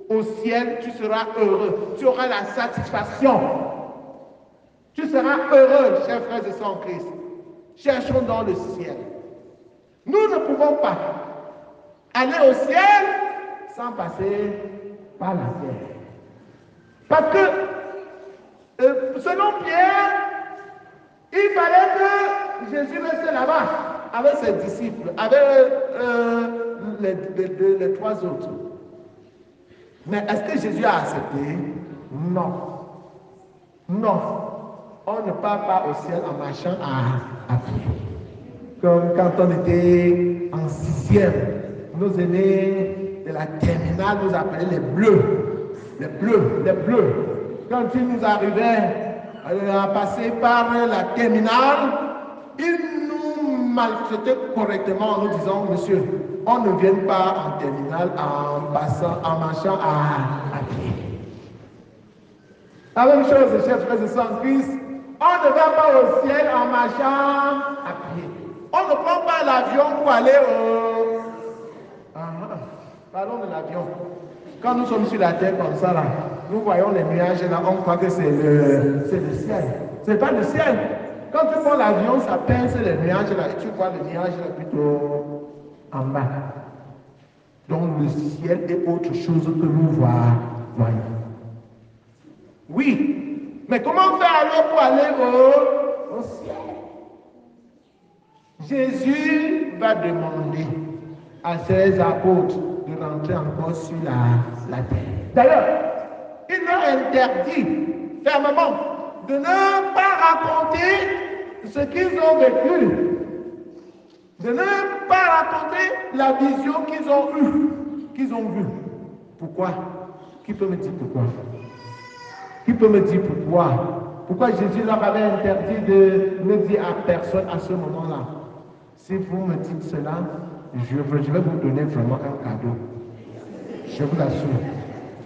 Au ciel, tu seras heureux. Tu auras la satisfaction. Tu seras heureux, chers frères et sœurs en Christ. Cherchons dans le ciel. Nous ne pouvons pas aller au ciel sans passer par la terre. Parce que, selon Pierre, il fallait que Jésus reste là-bas avec ses disciples, avec les trois autres. Mais est-ce que Jésus a accepté? Non. Non. On ne part pas au ciel en marchant à pied. Comme quand on était en 6e, nos aînés de la terminale nous appelaient les bleus. Les bleus, les bleus. Quand ils nous arrivaient à passer par la terminale, ils nous maltraitaient correctement en nous disant, monsieur, on ne vient pas en terminale en marchant à pied. La même chose, chers frères et sœurs en Christ, on ne va pas au ciel en marchant à pied. On ne prend pas l'avion pour aller au... Parlons de l'avion. Quand nous sommes sur la terre comme ça, là, nous voyons les nuages, là, on croit que c'est le ciel. Ce n'est pas le ciel. Quand tu prends l'avion, ça pince les nuages, là, et tu vois le nuage là, plutôt en bas. Donc le ciel est autre chose que nous voyons. Oui, mais comment faire alors pour aller au ciel? Jésus va demander à ses apôtres de rentrer encore sur la terre. D'ailleurs, il leur interdit fermement de ne pas raconter ce qu'ils ont vécu, de ne pas raconter la vision qu'ils ont eue, qu'ils ont vue. Pourquoi? Qui peut me dire pourquoi? Qui peut me dire pourquoi? Pourquoi Jésus leur avait interdit de ne dire à personne à ce moment-là? Si vous me dites cela, je vais vous donner vraiment un cadeau. Je vous l'assure.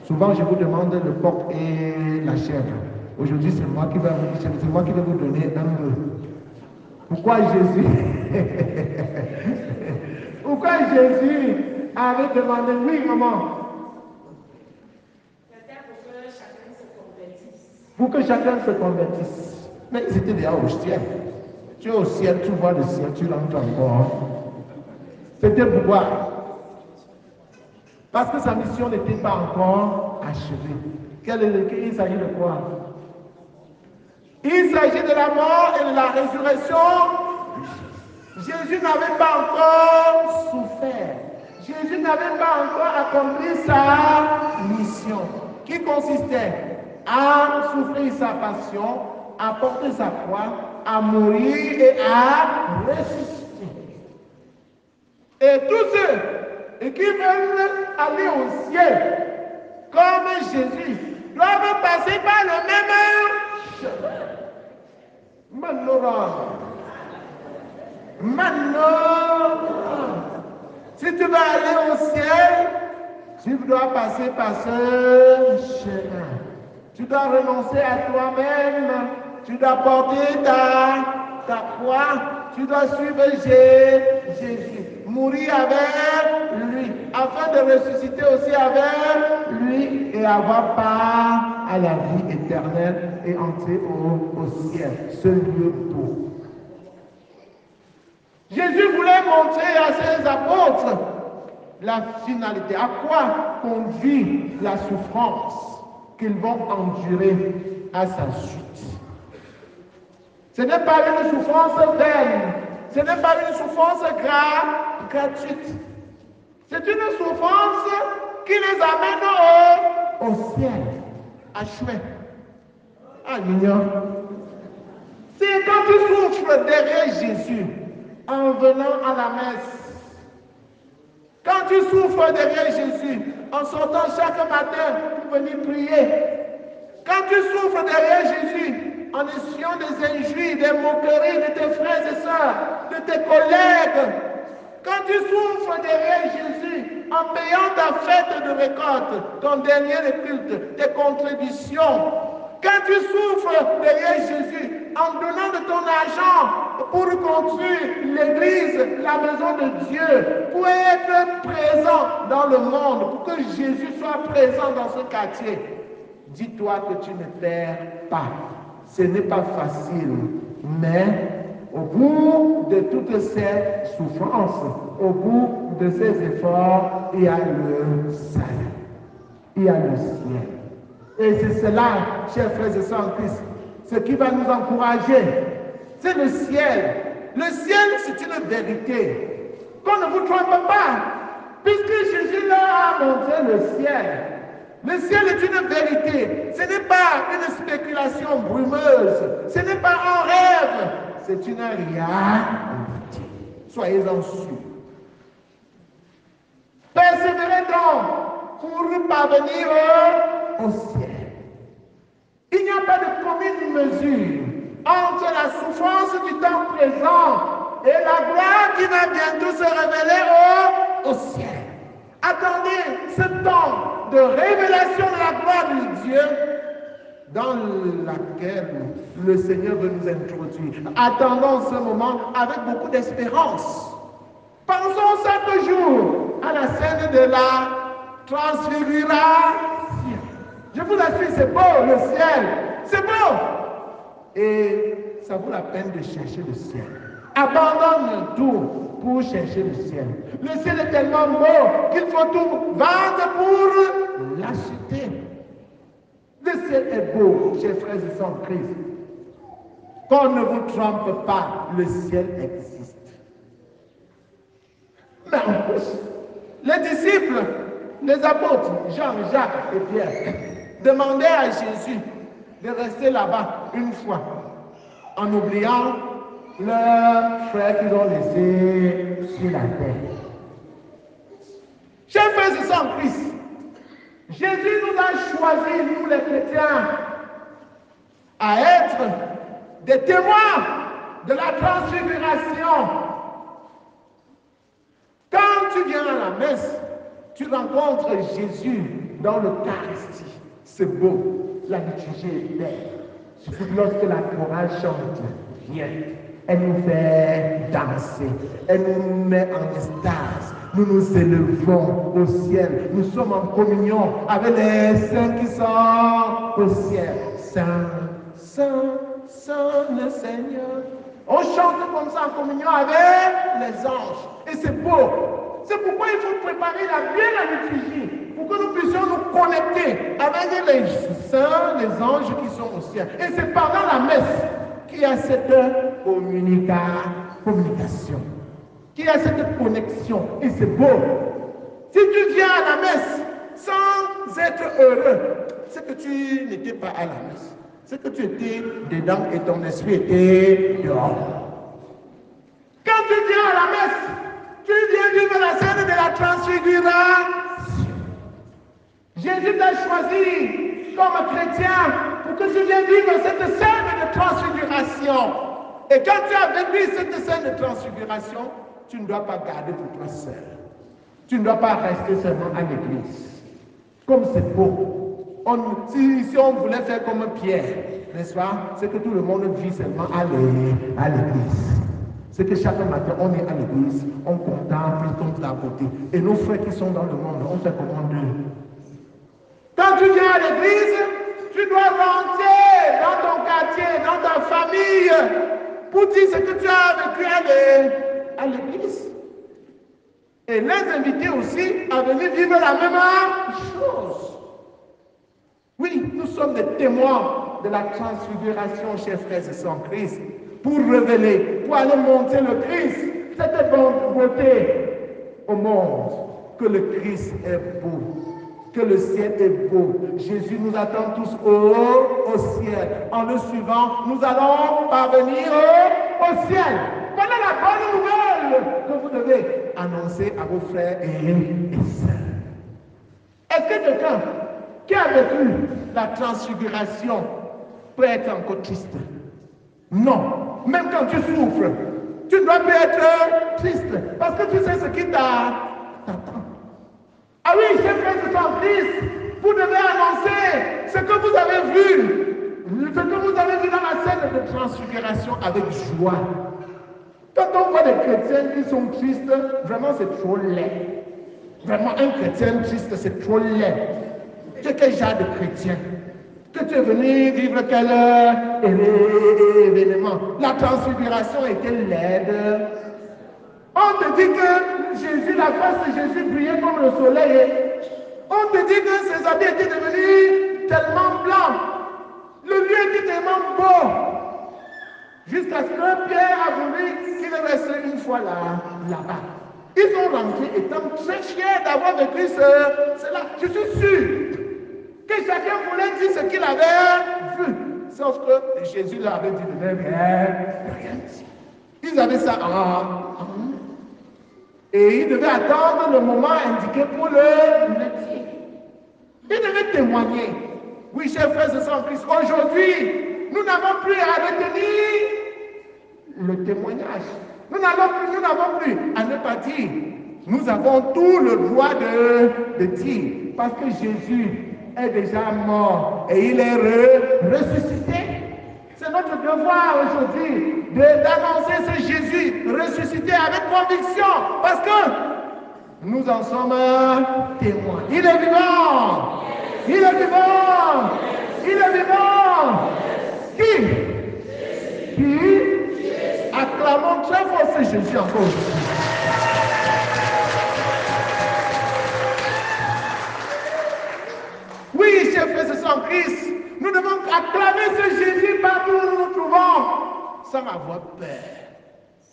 Souvent, je vous demande le porc et la chèvre. Aujourd'hui, c'est moi qui vais vous donner un bœuf. Pourquoi Jésus Pourquoi Jésus avait demandé, oui, maman? Pour que chacun se convertisse. Mais ils étaient déjà au ciel. Tu es au ciel, tu vois le ciel, tu rentres encore. C'était pourquoi? Parce que sa mission n'était pas encore achevée. Il s'agit de quoi? Il s'agit de la mort et de la résurrection. Jésus n'avait pas encore souffert. Jésus n'avait pas encore accompli sa mission, qui consistait à souffrir sa passion, à porter sa croix, à mourir et à ressusciter. Et tous ceux qui veulent aller au ciel, comme Jésus, doivent passer par le même chemin. Maintenant, si tu vas aller au ciel, tu dois passer par ce chemin. Tu dois renoncer à toi-même. Tu dois porter ta croix. Tu dois suivre Jésus. Mourir avec lui. Afin de ressusciter aussi avec lui. Et avoir part à la vie éternelle. Et entrer au ciel. Ce lieu beau. Jésus voulait montrer à ses apôtres la finalité. À quoi conduit la souffrance qu'ils vont endurer à sa suite. Ce n'est pas une souffrance vaine, ce n'est pas une souffrance gratuite. C'est une souffrance qui les amène au ciel, à chemin, à l'union. C'est quand tu souffres derrière Jésus, en venant à la messe, quand tu souffres derrière Jésus, en sortant chaque matin pour venir prier, quand tu souffres derrière Jésus, en essuyant des injures, des moqueries de tes frères et sœurs, de tes collègues, quand tu souffres derrière Jésus, en payant ta fête de récolte, ton dernier culte, tes contributions, quand tu souffres derrière Jésus, en donnant de ton argent pour construire l'église, la maison de Dieu, pour être présent dans le monde, pour que Jésus soit présent dans ce quartier. Dis-toi que tu ne perds pas. Ce n'est pas facile, mais au bout de toutes ces souffrances, au bout de ces efforts, il y a le salut, il y a le ciel. Et c'est cela, chers frères et sœurs en Christ, ce qui va nous encourager, c'est le ciel. Le ciel, c'est une vérité. Qu'on ne vous trompe pas, puisque Jésus leur a montré le ciel. Le ciel est une vérité. Ce n'est pas une spéculation brumeuse. Ce n'est pas un rêve. C'est une réalité. Soyez-en sûrs. Persévérez donc pour parvenir au ciel. Il n'y a pas de commune mesure entre la souffrance du temps présent et la gloire qui va bientôt se révéler au ciel. Attendez ce temps de révélation de la gloire de Dieu dans laquelle le Seigneur veut nous introduire. Attendons ce moment avec beaucoup d'espérance. Pensons chaque jour à la scène de la transfiguration. Je vous assure, c'est beau, le ciel. C'est beau. Et ça vaut la peine de chercher le ciel. Abandonne tout pour chercher le ciel. Le ciel est tellement beau qu'il faut tout vendre pour l'acheter. Le ciel est beau, chers frères et sœurs en Christ. Qu'on ne vous trompe pas, le ciel existe. Mais en plus, les disciples, les apôtres, Jean, Jacques et Pierre, demandaient à Jésus de rester là-bas une fois, en oubliant leurs frères qu'ils ont laissés sur la terre. Chers frères et sœurs en Christ, Jésus nous a choisis, nous les chrétiens, à être des témoins de la transfiguration. Quand tu viens à la messe, tu rencontres Jésus dans l'Eucharistie. C'est beau, la liturgie est belle. Surtout lorsque la chorale chante, vient. Elle nous fait danser, elle nous met en extase. Nous nous élevons au ciel. Nous sommes en communion avec les saints qui sont au ciel. Saint, Saint, Saint le Seigneur. On chante comme ça en communion avec les anges. Et c'est beau. C'est pourquoi il faut préparer bien la liturgie, pour que nous puissions nous connecter avec les saints, les anges qui sont au ciel. Et c'est pendant la messe qu'il y a cette communication, qu'il y a cette connexion. Et c'est beau. Si tu viens à la messe sans être heureux, c'est que tu n'étais pas à la messe. C'est que tu étais dedans et ton esprit était dehors. Quand tu viens à la messe, tu viens vivre la scène de la transfiguration. Jésus t'a choisi comme chrétien pour que tu viennes vivre cette scène de transfiguration. Et quand tu as vécu cette scène de transfiguration, tu ne dois pas garder pour toi seul. Tu ne dois pas rester seulement à l'église. Comme c'est beau. Si on voulait faire comme Pierre, n'est-ce pas? C'est que tout le monde vit seulement à l'église. C'est que chaque matin, on est à l'église, on contemple, on tombe à côté. Et nos frères qui sont dans le monde, on fait comment d'eux? Quand tu viens à l'église, tu dois rentrer dans ton quartier, dans ta famille, pour dire ce que tu as vécu à l'église. Et les inviter aussi à venir vivre la même chose. Oui, nous sommes des témoins de la transfiguration, chers frères et sœurs en Christ, pour révéler, pour aller montrer le Christ, cette beauté au monde, que le Christ est beau, que le ciel est beau. Jésus nous attend tous au ciel. En le suivant, nous allons parvenir au ciel. Voilà la bonne nouvelle que vous devez annoncer à vos frères et sœurs. Est-ce que quelqu'un qui a vécu la transfiguration peut être encore triste? Non. Même quand tu souffres, tu ne dois pas être triste parce que tu sais ce qui t'attend. Ah oui, chers frères et sœurs en Christ, vous devez annoncer ce que vous avez vu, ce que vous avez vu dans la scène de transfiguration avec joie. Quand on voit des chrétiens qui sont tristes, vraiment c'est trop laid. Vraiment, un chrétien triste, c'est trop laid. Tu es quel genre de chrétien? Que tu es venu vivre quel événement? La transfiguration était laide. On te dit que Jésus, la face de Jésus brillait comme le soleil. On te dit que ses habits étaient devenus tellement blancs. Le lieu était tellement beau. Jusqu'à ce que Pierre a voulu qu'il reste une fois là-bas. Ils sont rentrés étant très fiers d'avoir vécu cela. Je suis sûr que chacun voulait dire ce qu'il avait vu. Sauf que Jésus leur avait dit de ne rien dire. Ils avaient ça et ils devaient attendre le moment indiqué pour le dire. Ils devaient témoigner. Oui, chers frères et sœurs en Christ, aujourd'hui, nous n'avons plus à retenir le témoignage. Nous n'avons plus à ne pas dire. Nous avons tout le droit de dire. Parce que Jésus est déjà mort et il est ressuscité. C'est notre devoir aujourd'hui d'annoncer ce Jésus ressuscité avec conviction. Parce que nous en sommes témoins. Il est vivant. Il est vivant. Il est vivant. Qui? Acclamons très fort ce Jésus encore. Oui, chers frères et sœurs en Christ, nous devons acclamer ce Jésus partout où nous nous trouvons, sans avoir peur.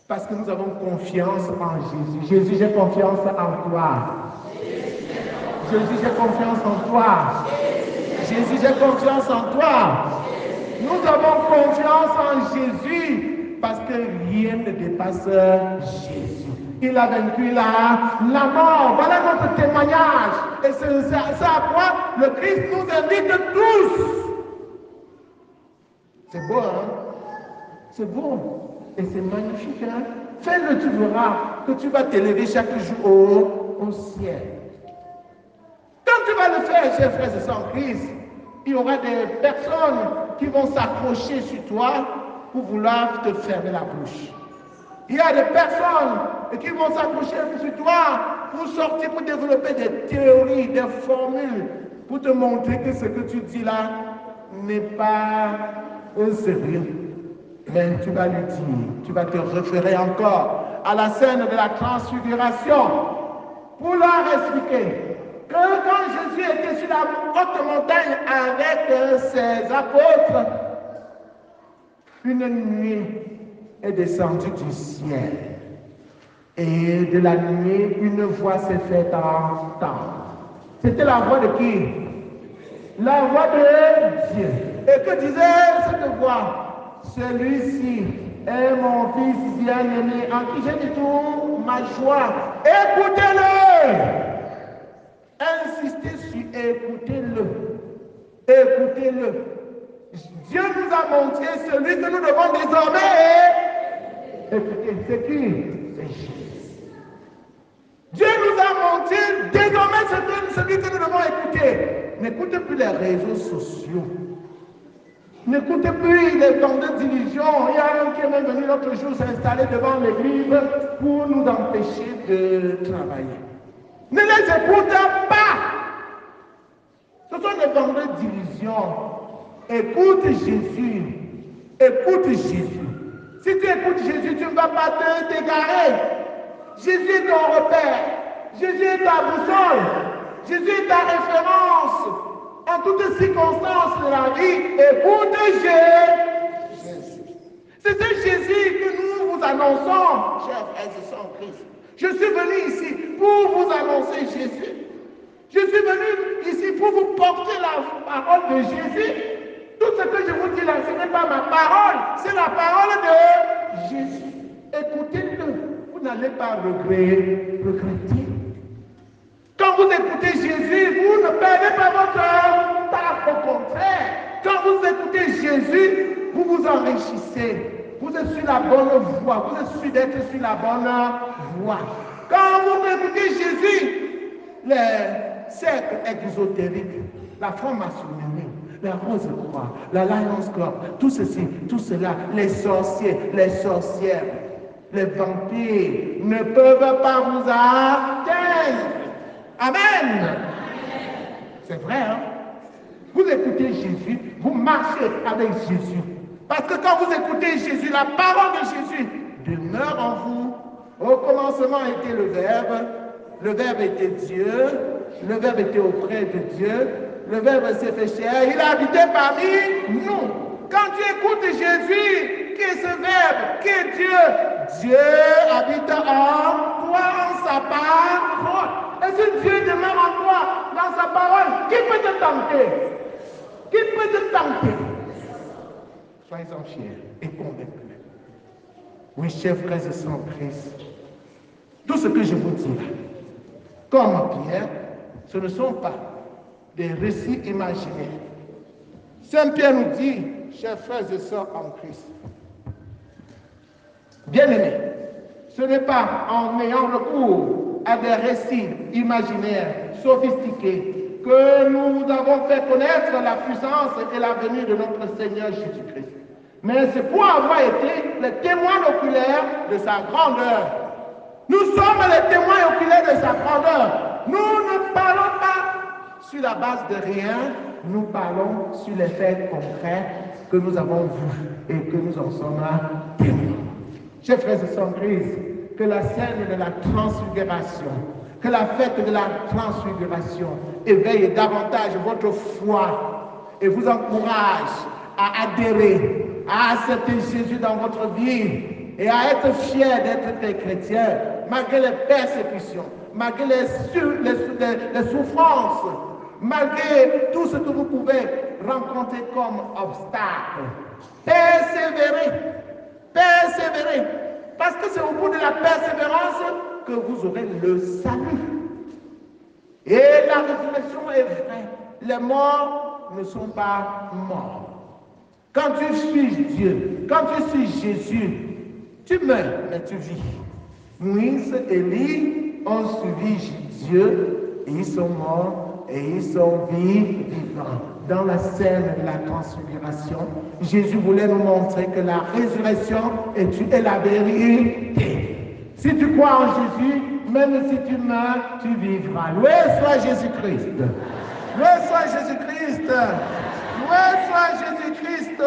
Parce que nous avons confiance en Jésus. Jésus, j'ai confiance en toi. Jésus, j'ai confiance en toi. Jésus, j'ai confiance en toi. Nous avons confiance en Jésus. Parce que rien ne dépasse Jésus. Il a vaincu la mort. Voilà notre témoignage. Et c'est à quoi le Christ nous invite tous. C'est beau, hein? C'est beau. Et c'est magnifique, hein? Fais-le, tu verras que tu vas t'élever chaque jour au ciel. Quand tu vas le faire, chers frères et sœurs en Christ, il y aura des personnes qui vont s'accrocher sur toi pour vouloir te fermer la bouche. Il y a des personnes qui vont s'accrocher sur toi pour sortir, pour développer des théories, des formules, pour te montrer que ce que tu dis là n'est pas sérieux. Mais tu vas lui dire, tu vas te référer encore à la scène de la transfiguration pour leur expliquer que quand Jésus était sur la haute montagne avec ses apôtres, une nuit est descendue du ciel. Et de la nuit, une voix s'est faite entendre. C'était la voix de qui? La voix de Dieu. Et que disait cette voix? Celui-ci est mon fils bien-aimé, en qui j'ai mis toute ma joie. Écoutez-le! Insistez sur écoutez-le. Écoutez-le. Dieu nous a montré celui que nous devons désormais écouter. C'est qui? C'est Jésus. Dieu nous a montré désormais celui que nous devons écouter. N'écoutez plus les réseaux sociaux. N'écoutez plus les tendances d'illusion. Il y a un qui est même venu l'autre jour s'installer devant l'église pour nous empêcher de travailler. Ne les écoutez pas. Ce sont des tendances d'illusion. Écoute Jésus. Écoute Jésus. Si tu écoutes Jésus, tu ne vas pas t'égarer. Jésus est ton repère. Jésus est ta boussole. Jésus est ta référence. En toutes circonstances de la vie, écoute Jésus. C'est ce Jésus que nous vous annonçons, chers frères et sœurs en Christ. Je suis venu ici pour vous annoncer Jésus. Je suis venu ici pour vous porter la parole de Jésus. Tout ce que je vous dis là, ce n'est pas ma parole, c'est la parole de Jésus. Écoutez-le, vous n'allez pas regretter. Quand vous écoutez Jésus, vous ne perdez pas votre temps. Au contraire, quand vous écoutez Jésus, vous vous enrichissez. Vous êtes sur la bonne voie. Vous êtes sûr d'être sur la bonne voie. Quand vous écoutez Jésus, les cercles exotériques, la franc-maçonnerie, la Rose-Croix, l'Alliance Club, tout ceci, tout cela, les sorciers, les sorcières, les vampires ne peuvent pas vous atteindre. Amen. C'est vrai, hein? Vous écoutez Jésus, vous marchez avec Jésus. Parce que quand vous écoutez Jésus, la parole de Jésus demeure en vous. Au commencement était le Verbe était Dieu, le Verbe était auprès de Dieu, le Verbe s'est fait chair, il a habité parmi nous. Quand tu écoutes Jésus, qui est ce Verbe, qui est Dieu, Dieu habite en toi, en sa parole. Et si Dieu demeure en toi, dans sa parole, qui peut te tenter? Qui peut te tenter? Soyez-en fiers et convaincus. Oui, chers frères et sœurs en Christ, tout ce que je vous dis là, comme Pierre, ce ne sont pas des récits imaginaires. Saint Pierre nous dit, chers frères et sœurs en Christ, bien-aimés, ce n'est pas en ayant recours à des récits imaginaires sophistiqués que nous avons fait connaître la puissance et l'avenir de notre Seigneur Jésus-Christ. Mais c'est pour avoir été les témoins oculaires de sa grandeur. Nous sommes les témoins oculaires de sa grandeur. Nous ne parlons pas sur la base de rien, nous parlons sur les faits concrets que nous avons vus et que nous en sommes témoins. Chers frères et sœurs en Christ, que la scène de la transfiguration, que la fête de la transfiguration éveille davantage votre foi et vous encourage à adhérer, à accepter Jésus dans votre vie et à être fier d'être des chrétiens, malgré les persécutions, malgré les souffrances, malgré tout ce que vous pouvez rencontrer comme obstacle. Persévérez, persévérez, parce que c'est au bout de la persévérance que vous aurez le salut. Et la résurrection est vraie. Les morts ne sont pas morts. Quand tu suis Dieu, quand tu suis Jésus, tu meurs, mais tu vis. Moïse et Élie ont suivi Dieu et ils sont morts et ils sont vivants. Dans la scène de la transfiguration, Jésus voulait nous montrer que la résurrection est la vérité. Si tu crois en Jésus, même si tu meurs, tu vivras. Loué soit Jésus-Christ. Loué soit Jésus-Christ. Loué soit Jésus-Christ.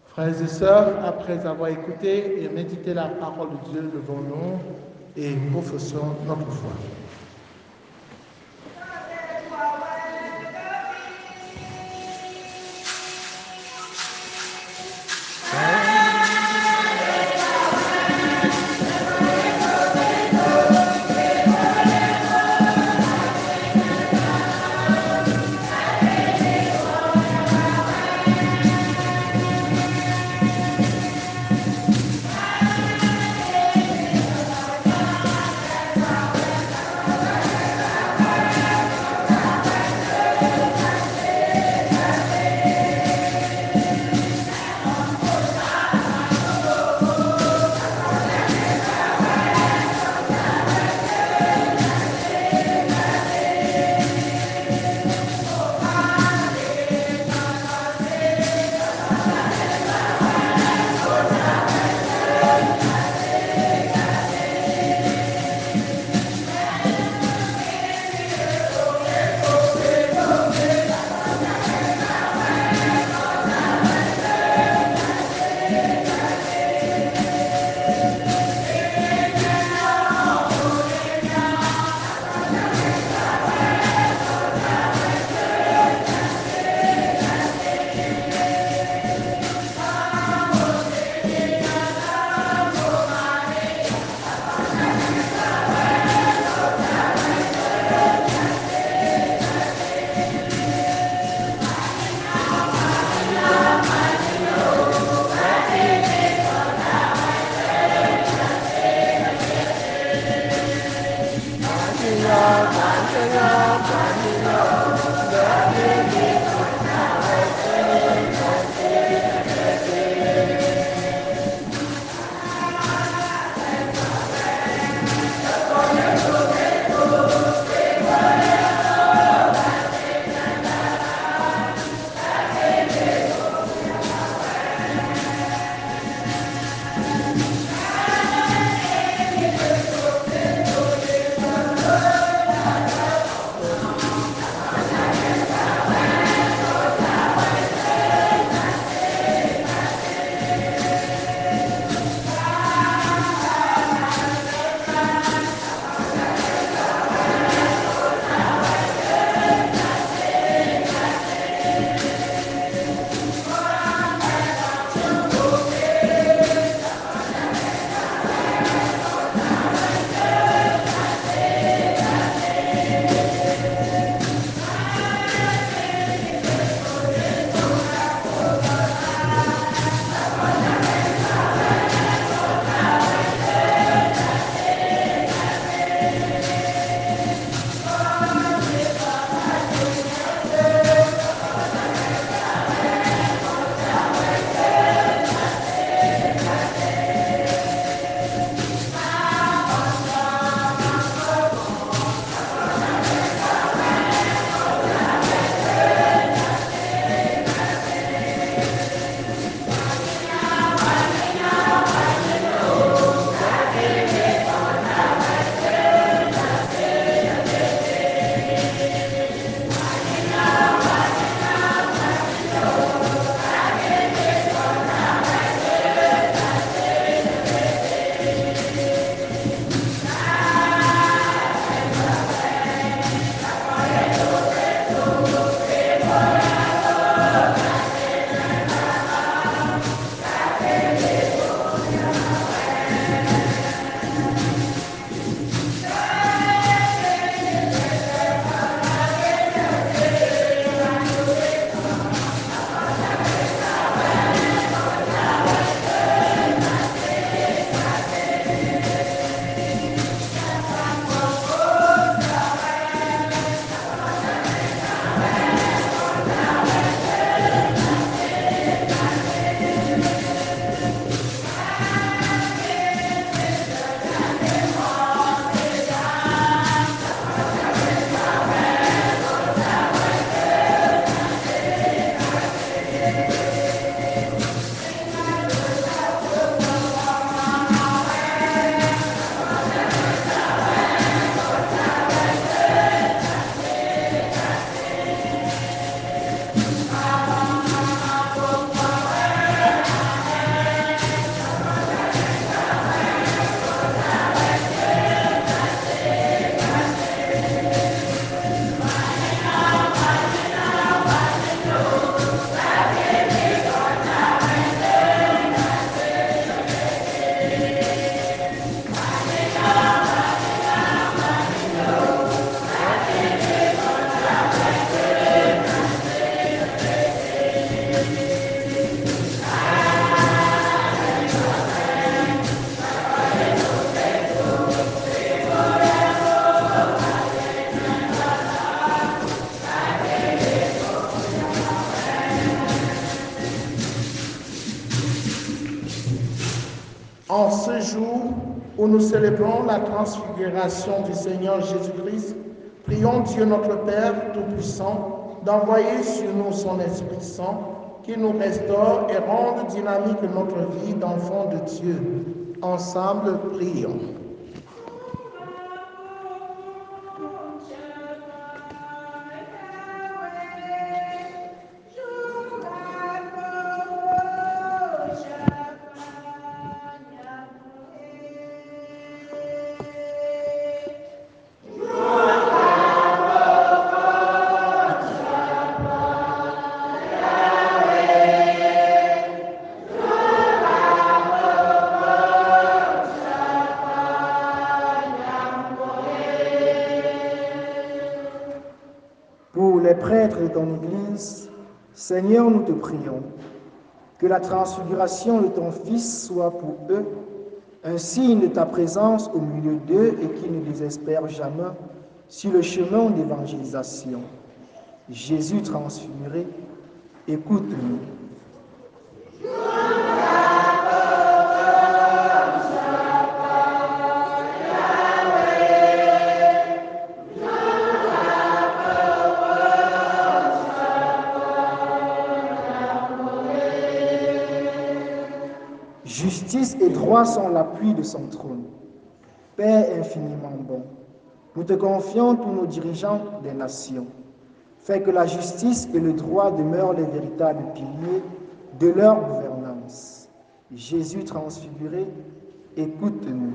Frères et sœurs, après avoir écouté et médité la parole de Dieu devant nous, et professons notre foi. En ce jour où nous célébrons la transfiguration du Seigneur Jésus-Christ, prions Dieu notre Père Tout-Puissant d'envoyer sur nous son Esprit Saint qui nous restaure et rende dynamique notre vie d'enfants de Dieu. Ensemble, prions. Pour les prêtres de ton Église, Seigneur, nous te prions que la transfiguration de ton Fils soit pour eux un signe de ta présence au milieu d'eux et qu'ils ne désespèrent jamais sur le chemin d'évangélisation. Jésus transfiguré, écoute-nous. Justice et droit sont l'appui de son trône. Père infiniment bon, nous te confions tous nos dirigeants des nations. Fais que la justice et le droit demeurent les véritables piliers de leur gouvernance. Jésus transfiguré, écoute-nous.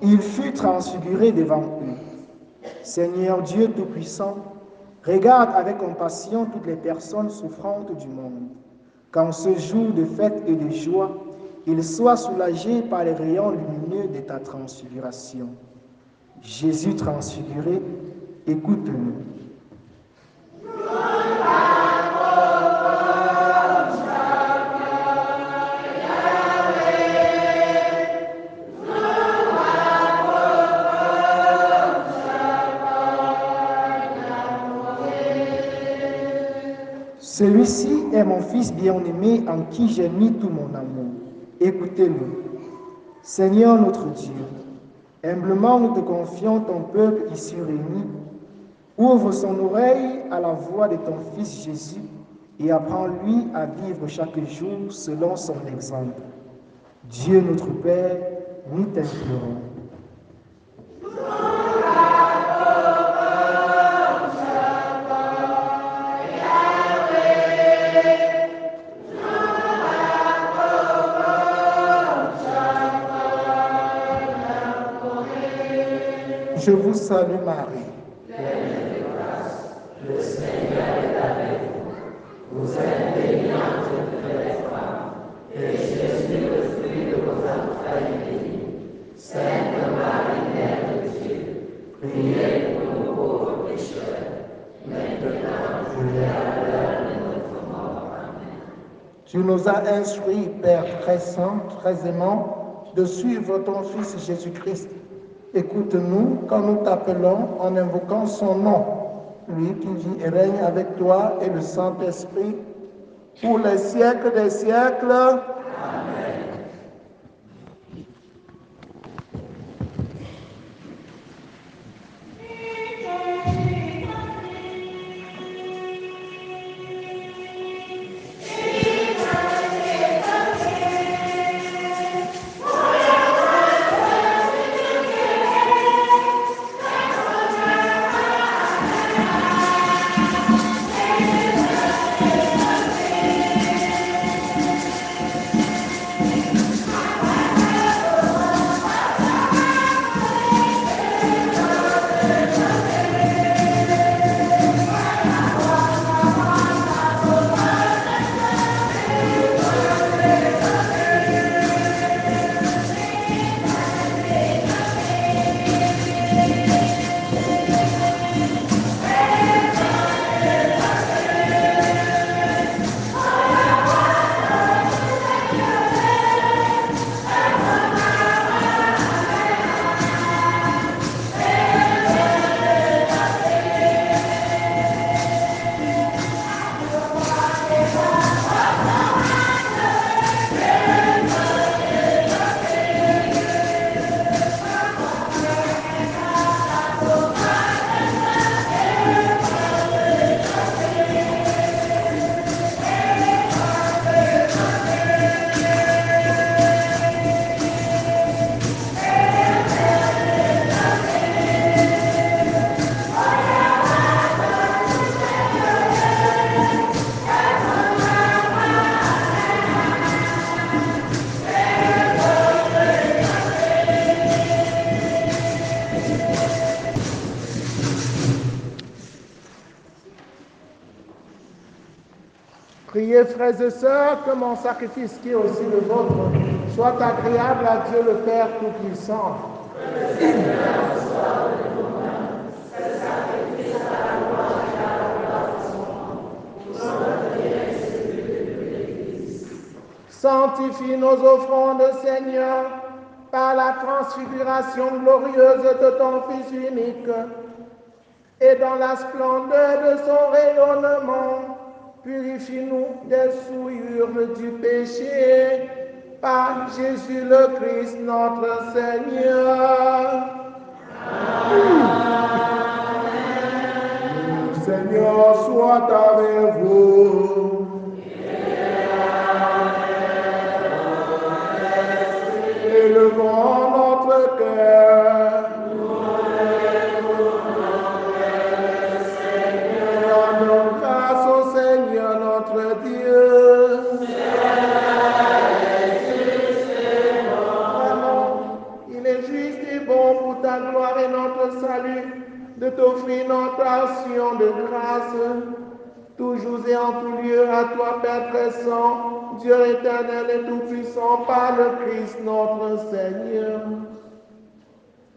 Il fut transfiguré devant eux. Seigneur Dieu Tout-Puissant, regarde avec compassion toutes les personnes souffrantes du monde. Qu'en ce jour de fête et de joie, ils soient soulagés par les rayons lumineux de ta transfiguration. Jésus transfiguré, écoute-nous. Celui-ci est mon Fils bien-aimé en qui j'ai mis tout mon amour. Écoutez-le. Seigneur notre Dieu, humblement nous te confions ton peuple ici réuni. Ouvre son oreille à la voix de ton Fils Jésus et apprends-lui à vivre chaque jour selon son exemple. Dieu notre Père, nous t'implorons. Je vous salue Marie. Pleine de grâce, le Seigneur est avec vous. Vous êtes bénie entre toutes les femmes, et Jésus, le fruit de vos entrailles, est béni. Sainte Marie, Mère de Dieu, priez pour nous pauvres pécheurs, maintenant et à l'heure de notre mort. Amen. Tu nous as instruits, Père très saint, très aimant, de suivre ton Fils Jésus-Christ. Écoute-nous quand nous t'appelons en invoquant son nom, lui qui vit et règne avec toi et le Saint-Esprit, pour les siècles des siècles. Amen. Priez, frères et sœurs, que mon sacrifice, qui est aussi le vôtre, soit agréable à Dieu le Père Tout-Puissant. Sanctifie nos offrandes, Seigneur, par la transfiguration glorieuse de ton Fils unique, et dans la splendeur de son rayonnement, purifie-nous des souillures du péché, par Jésus le Christ, notre Seigneur. Amen. Le Seigneur soit avec vous. Élevons notre cœur. Rendons grâce au Seigneur notre Dieu. Vraiment, il est juste et bon pour ta gloire et notre salut de t'offrir notre action de grâce, toujours et en tout lieu à toi, Père très saint, Dieu éternel et tout-puissant, par le Christ notre Seigneur.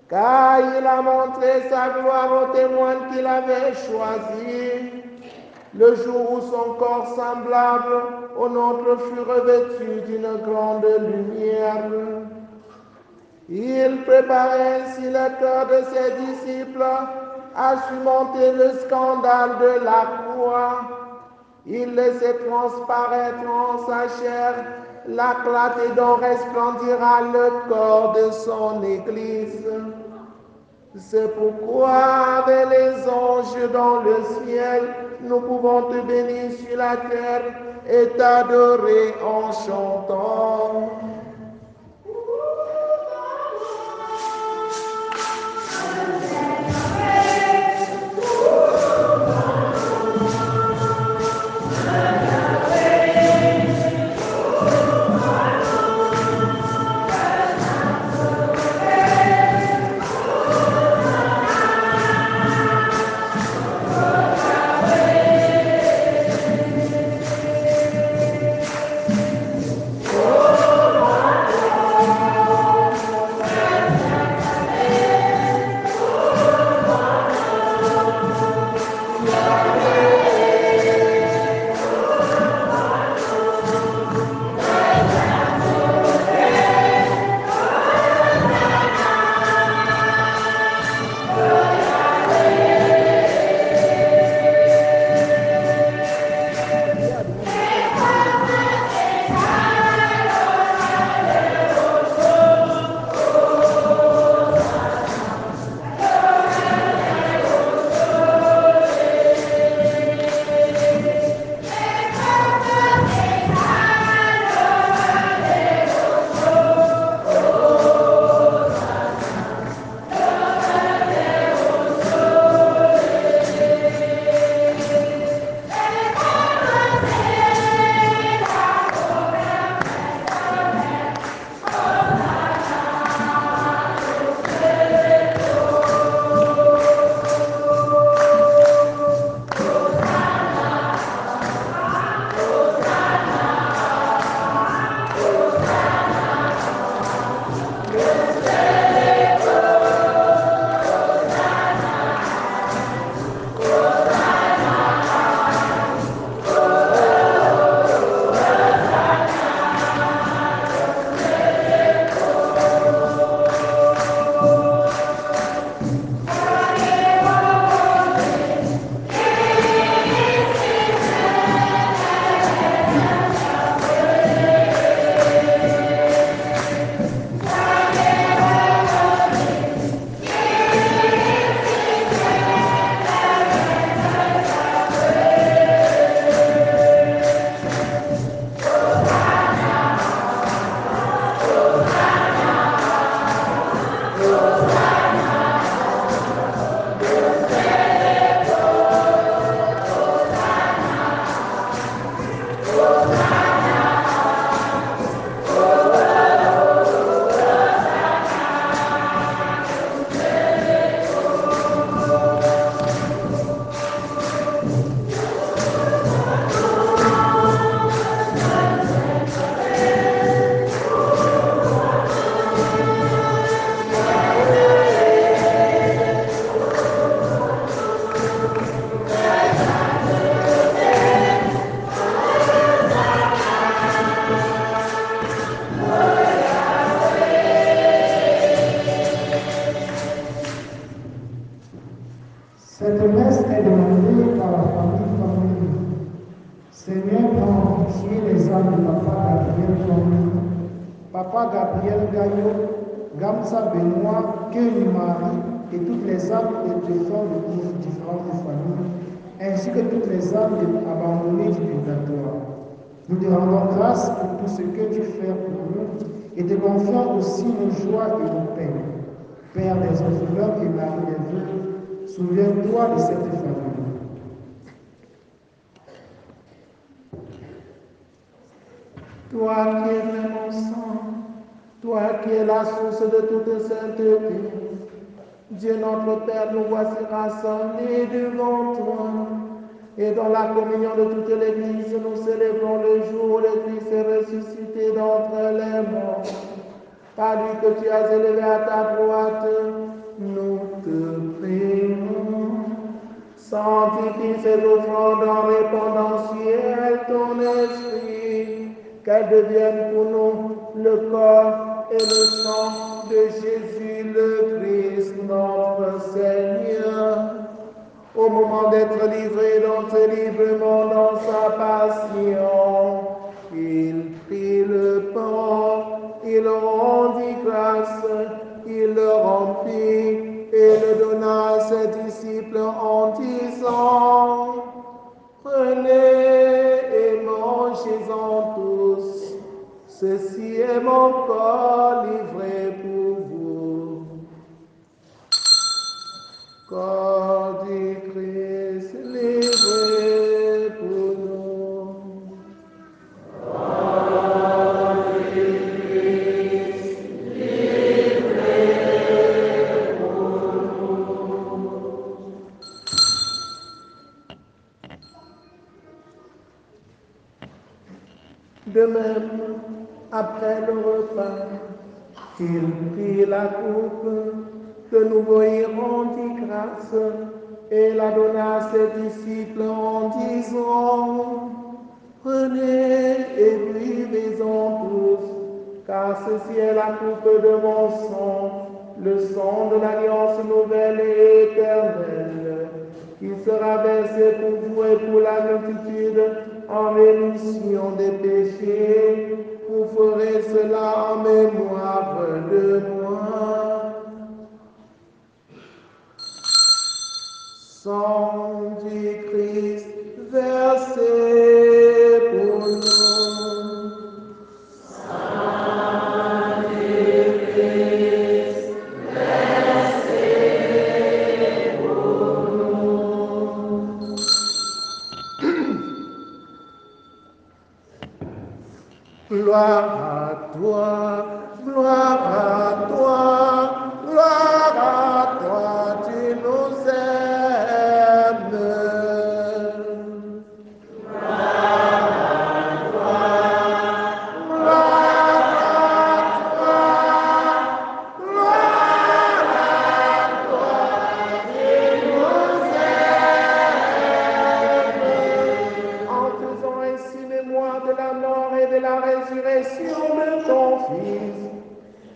Car il a montré sa gloire aux témoins qu'il avait choisis, le jour où son corps semblable au nôtre fut revêtu d'une grande lumière. Il préparait ainsi le cœur de ses disciples à surmonter le scandale de la croix. Il laissait transparaître en sa chair la clarté dont resplendira le corps de son Église. C'est pourquoi, avec les anges dans le ciel, nous pouvons te bénir sur la terre et t'adorer en chantant. Oh, prendre en pitié les âmes de Papa Gabriel Tourne, Papa Gabriel Gaillot, Gamsa Benoît, Kelly Marie et toutes les âmes des défunts de différentes familles, ainsi que toutes les âmes abandonnées du purgatoire. Nous te rendons grâce pour tout ce que tu fais pour nous et te confions aussi nos joies et nos peines. Père des orphelins et Marie des vœux, souviens-toi de cette famille. Toi qui es vraiment saint, toi qui es la source de toute sainteté, Dieu notre Père, nous voici rassemblés devant toi. Et dans la communion de toute l'Église, nous célébrons le jour où le Christ est ressuscité d'entre les morts. Par lui que tu as élevé à ta droite, nous te prions. Sanctifie ces offrandes en répandant sur elles ton esprit, qu'elles deviennent pour nous le corps et le sang de Jésus le Christ, notre Seigneur. Au moment d'être livré dans ce librement dans sa passion, il prit le pain, il rendit grâce, il le remplit et le donna à ses disciples en disant: prenez et mangez-en tous, ceci est mon corps livré pour vous. Corps du Christ livré pour nous. Corps du Christ livré pour nous. De même, après le repas, il prit la coupe. De nouveau, il rendit grâce et la donna à ses disciples en disant: prenez et buvez-en tous, car ceci est la coupe de mon sang, le sang de l'alliance nouvelle et éternelle, qui sera versé pour vous et pour la multitude en rémission des péchés. Vous ferez cela en mémoire de moi. Sang du Christ versé pour nous. Sang du Christ versé pour nous. Gloire à toi, gloire à toi, gloire à toi, tu nous aimes.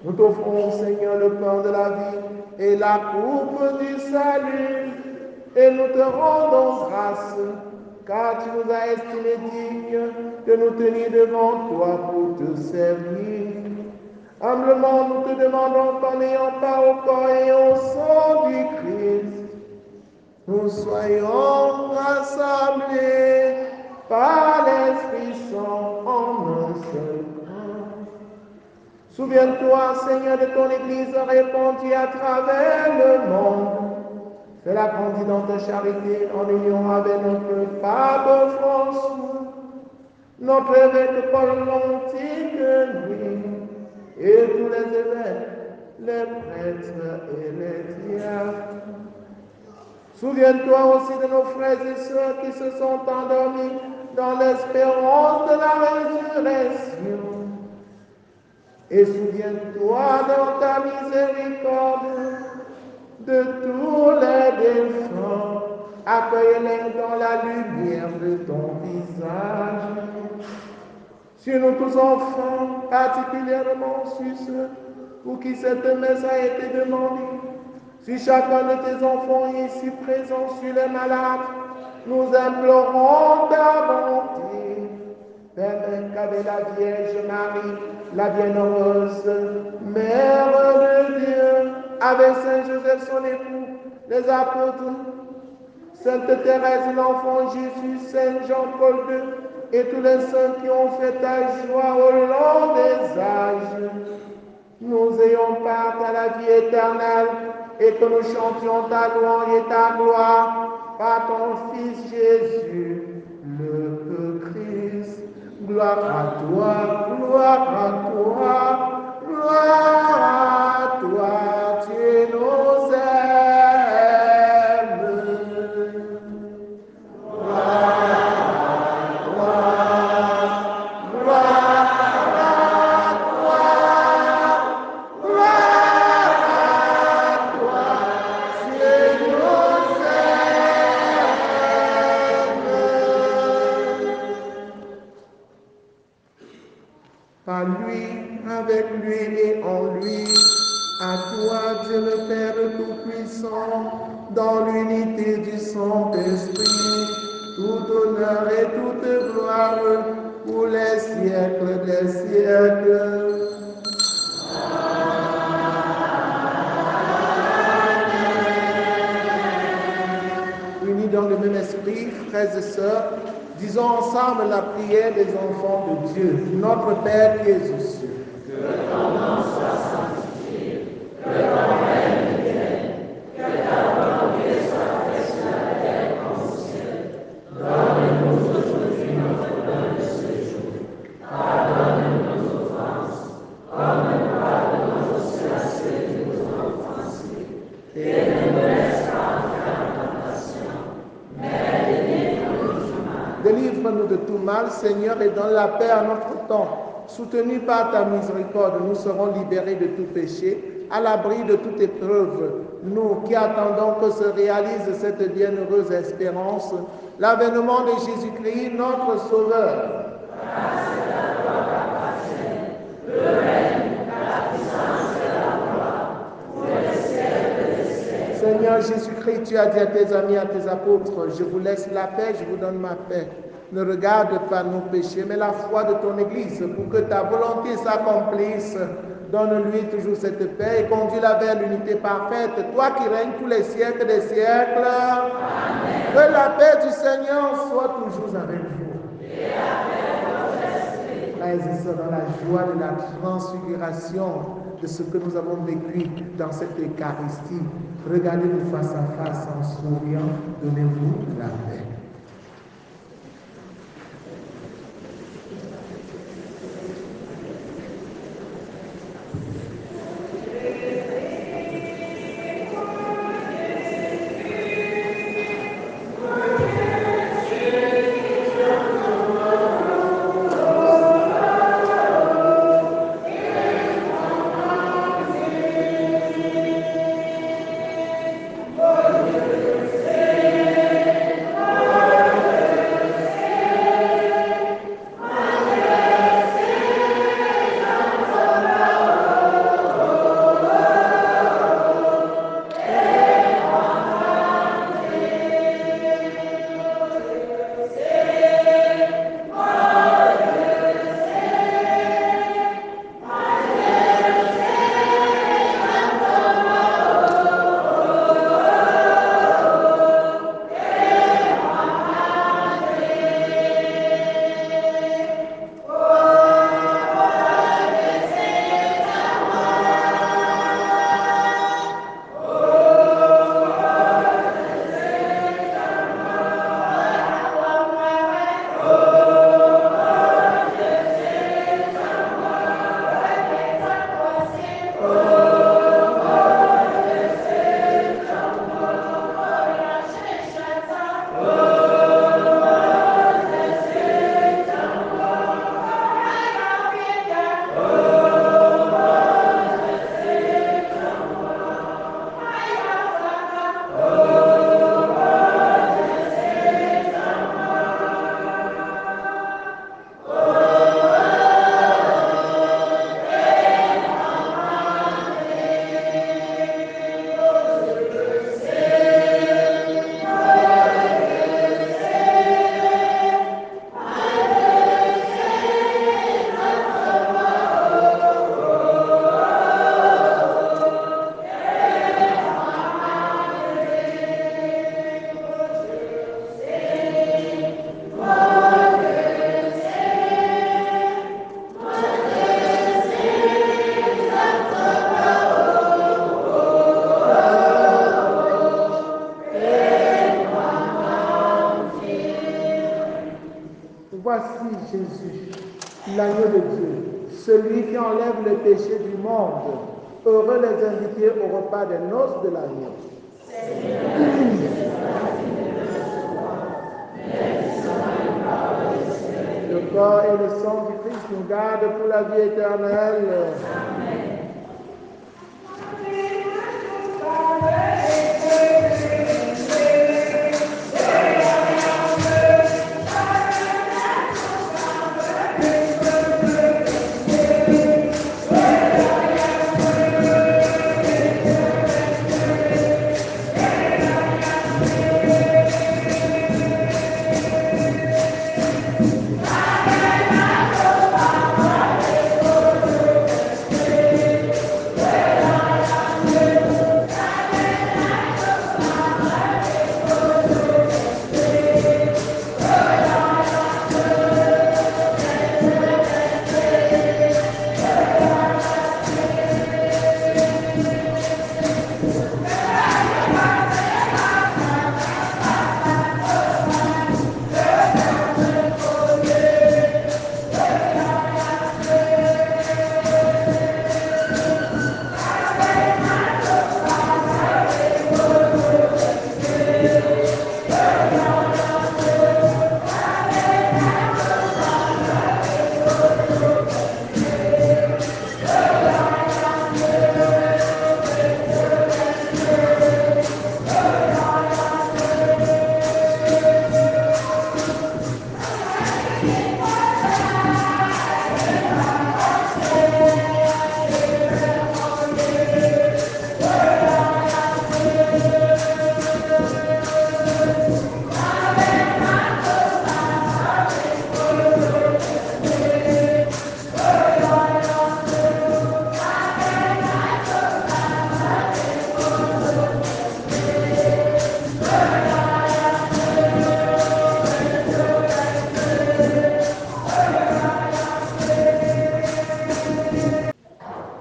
Nous t'offrons, Seigneur, le pain de la vie et la coupe du salut, et nous te rendons grâce, car tu nous as estimés dignes de nous tenir devant toi pour te servir. Humblement, nous te demandons qu'en ayant part au corps et au sang du Christ, nous soyons rassemblés par l'Esprit Saint en un seul corps. Souviens-toi, Seigneur, de ton Église répandue à travers le monde. Fais-la grandir dans ta charité en union avec notre Pape François, notre évêque Paul l'Antique, lui, et tous les évêques, les prêtres et les diacres. Souviens-toi aussi de nos frères et sœurs qui se sont endormis dans l'espérance de la résurrection. Et souviens-toi dans ta miséricorde de tous les défunts. Accueille-les dans la lumière de ton visage. Sur nous tous enfants, particulièrement sur ceux pour qui cette messe a été demandée, sur chacun de tes enfants ici présents, sur les malades, nous implorons ta bonté. qu'avec la Vierge Marie, la bienheureuse, Mère de Dieu, avec Saint Joseph son époux, les apôtres, Sainte Thérèse, l'enfant Jésus, Saint Jean-Paul II, et tous les saints qui ont fait ta joie au long des âges, nous ayons part à la vie éternelle et que nous chantions ta louange et ta gloire par ton Fils Jésus, le Christ. Gloire à toi, gloire à toi, gloire à toi, tu nous aimes. Par lui, avec lui et en lui, à toi Dieu le Père Tout-Puissant, dans l'unité du Saint-Esprit, tout honneur et toute gloire pour les siècles des siècles. Unis dans le même esprit, frères et sœurs, disons ensemble la prière des enfants de Dieu. Notre Père qui es aux cieux. Que ton nom soit sanctifié, que ton règne vienne, que ta volonté soit faite sur la terre comme au ciel. Donne-nous aujourd'hui notre pain de ce jour. Pardonne-nous nos offenses, comme nous pardonnons aussi à ceux qui nous ont offensés. Et ne nous laisse pas entrer en tentation, mais délivre-nous du mal. Délivre-nous de tout mal, Seigneur, et donne la paix à notre temps. Soutenus par ta miséricorde, nous serons libérés de tout péché, à l'abri de toute épreuve. Nous qui attendons que se réalise cette bienheureuse espérance, l'avènement de Jésus-Christ, notre Sauveur. Grâce à toi qu'appartient le règne, la puissance et la gloire, pour les siècles des siècles. Seigneur Jésus-Christ, tu as dit à tes amis, à tes apôtres, je vous laisse la paix, je vous donne ma paix. Ne regarde pas nos péchés, mais la foi de ton Église, pour que ta volonté s'accomplisse. Donne-lui toujours cette paix et conduis-la vers l'unité parfaite, toi qui règnes tous les siècles des siècles. Amen. Que la paix du Seigneur soit toujours avec vous. Et avec votre esprit. Frères et sœurs, dans la joie de la transfiguration de ce que nous avons vécu dans cette Eucharistie, regardez-nous face à face en souriant, donnez-vous la paix. Oh, l'agneau de Dieu, celui qui enlève le péché du monde. Heureux les invités au repas des noces de l'agneau. Le corps et le sang du Christ nous gardent pour la vie éternelle.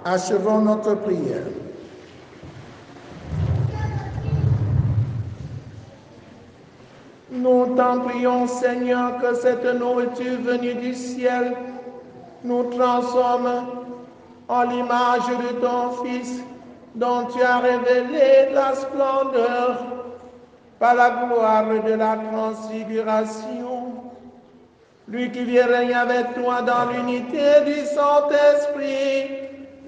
Achevons notre prière. Nous t'en prions, Seigneur, que cette nourriture venue du ciel nous transforme en l'image de ton Fils, dont tu as révélé la splendeur par la gloire de la transfiguration. Lui qui vient régner avec toi dans l'unité du Saint-Esprit,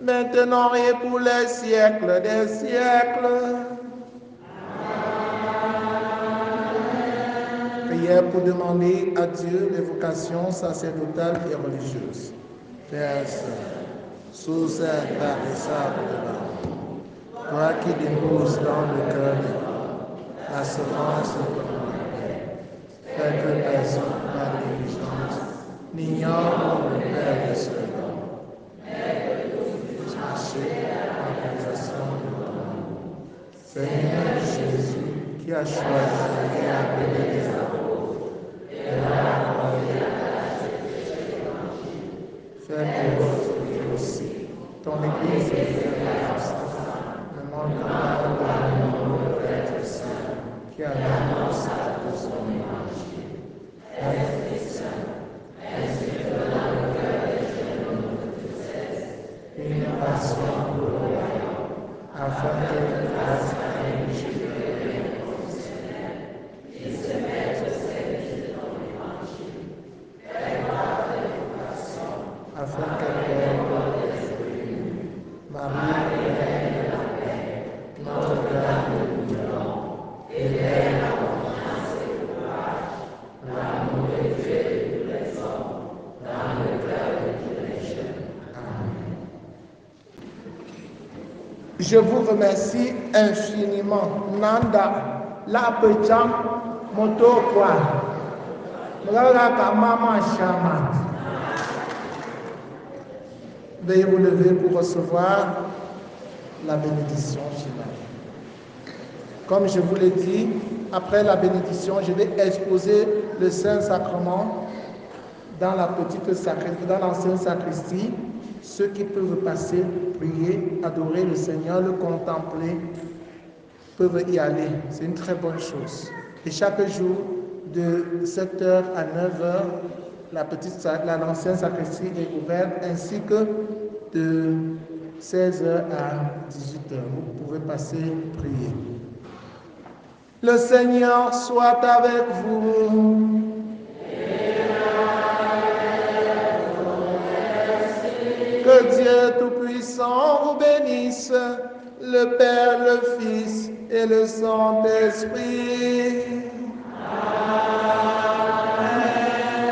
maintenant et pour les siècles des siècles. Prière pour demander à Dieu les vocations sacerdotales et religieuses. Père Saint, sous cette intarissable de l'âme, toi qui déposes dans le cœur des hommes la semence de ton paix, fais que personne par négligence n'ignore le Père de ce don, mais que tous marcher en l'organisation de ton amour. Seigneur Jésus, qui a choisi et appelé les apôtres et l'a envoyé à fais pour votre vie aussi. Ton Église est fidèle, ne manque pas de l'amour de l'être saint, qui annonce à tous son évangile. Esprit Saint, insuffle dans le cœur des jeunes de tous une passion pour le royaume, afin que grâce à une jubilée professionnelle, ils se mettent au service de ton évangile. Fais gloire de l'évocation, afin qu'elle porte l'esprit, Marie, reine de la paix, notre garde de l'union, éveille la confiance et le courage, l'amour de Dieu et de tous les hommes, dans le cœur de tous les jeunes. Amen. Je vous remercie infiniment. Nanda, la pecham, moto kwa, mama shamat. Veuillez vous lever pour recevoir la bénédiction finale. Comme je vous l'ai dit, après la bénédiction, je vais exposer le Saint-Sacrement dans la petite sacristie, dans l'ancienne sacristie. Ceux qui peuvent passer, prier, adorer le Seigneur, le contempler, peuvent y aller. C'est une très bonne chose. Et chaque jour, de 7h à 9h, l'ancienne sacristie est ouverte, ainsi que de 16h à 18h. Vous pouvez passer prier. Le Seigneur soit avec vous. Que Dieu Tout-Puissant vous bénisse, le Père, le Fils et le Saint-Esprit.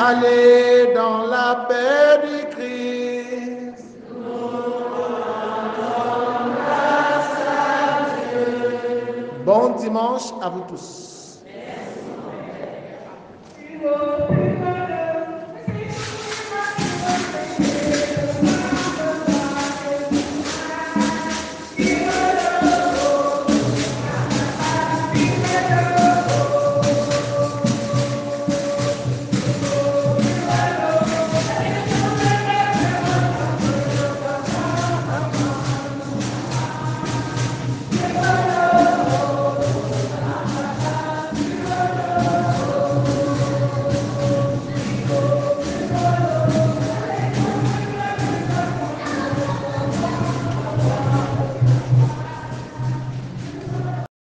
Allez dans la paix du Christ. Bon dimanche à vous tous.